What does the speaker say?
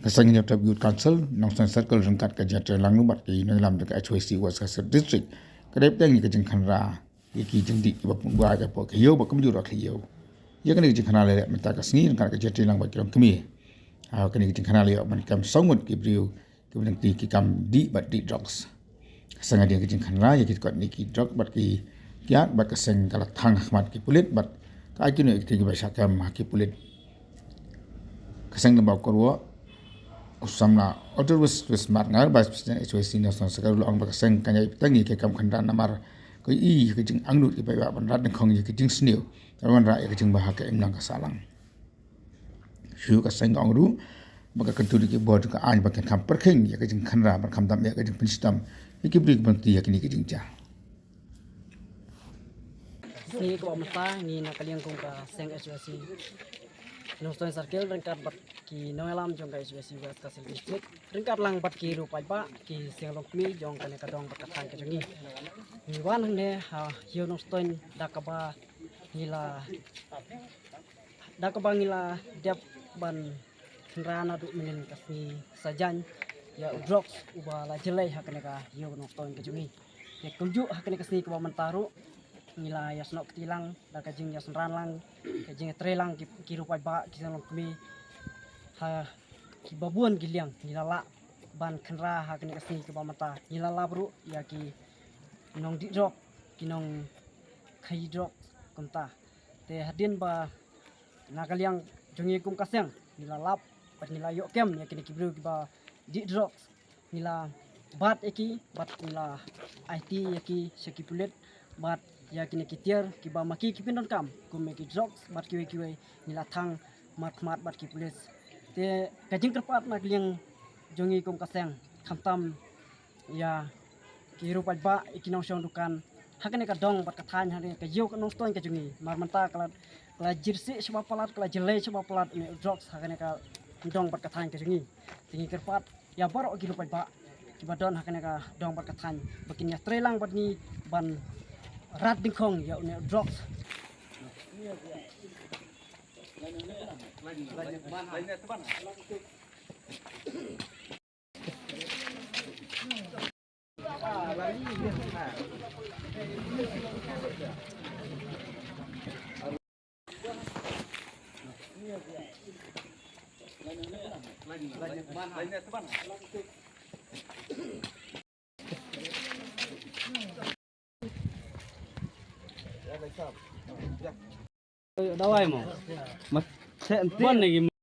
Kasangnya Youth Council Nongsan Circle rengkat ke jatuh lang nubat ki nang lam dekat HYC was Kasar District kadep tang ni ke jeng khanra ki jeng di ba pungwa ja po ke yo ba kum ju ra ke yo ya kan jeng khanra le menta ka sni rengkat ke jatuh lang ba ki kemi ha kan jeng khanra le man kam songut ki brio ki bang ki kam di ba di drugs kasanga dia ke jeng khanra ya ki ko ni ki drug ba ki kiat ba kasang kala thang khmat ki pulit ba ka ki ne ki ba sakam ki pulit kasang ba ko Usamna order was smart ngar Vice President HYC National Secretary Long Bakaseng kanya tangi ke kam khanda namar ko I ke jing anglut ki ba ban rat khong ke jing snew tarwan ra ke jing bah ke emnang ka salang shu ka seng ong ru baka kentu ki board ka an baka kam perkhing ke jing khanra ban kham dam ke jing pinstam ki brik ban ti ke ni ke jing ja Ni ko amata ni nakaliang kong ka seng HYC Noston Circle rengkat bat ki noelam jong ka HYC West Kasil District rengkat lang bat ki rupai ba ki seng lokmi jong kane kadong bat katang ke jongi ni wan ne ha yo noston dakaba ngila dep ban rana du menen kasni sajan ya drugs uba la jelai hakane ka yo noston ke jongi ya kunju hakane kasni ko mentaru ngila yasno ketilang da kajing yasan ranlang kajing trelang ki rupai ba ki salong kami ha ki babuan giliang ngila la ban khenra ha kene kasni ke mata ngila la bru ya ki nong di drop ki nong khai drop konta te hadin ba nakaliang jongi kum kaseng ngila lap bat ngila yo kem ya kini ki bru ki ba di drop ngila bat eki bat ngila IT yaki sekipulet bat ya kini kitiar ki ba maki ki pindon kam kum ki drugs bat ki nila thang mat bat ki pulis te kajing kerpat nak liang jongi kum kaseng khamtam ya ki rupat ba ikinong syong dukan hakane ka dong bat kathan hakane ka yo nong stoin ka jongi mar manta kala jirsi sebab palat kala jelai sebab palat ni drugs hakane ka dong bat kathan ka jongi tingi kerpat ya baro ki rupat ba ki badon hakane ka dong bat kathan bakin ya trelang bat ni ban rat dingkong ya unik drugs Đâu ai mà thế bon này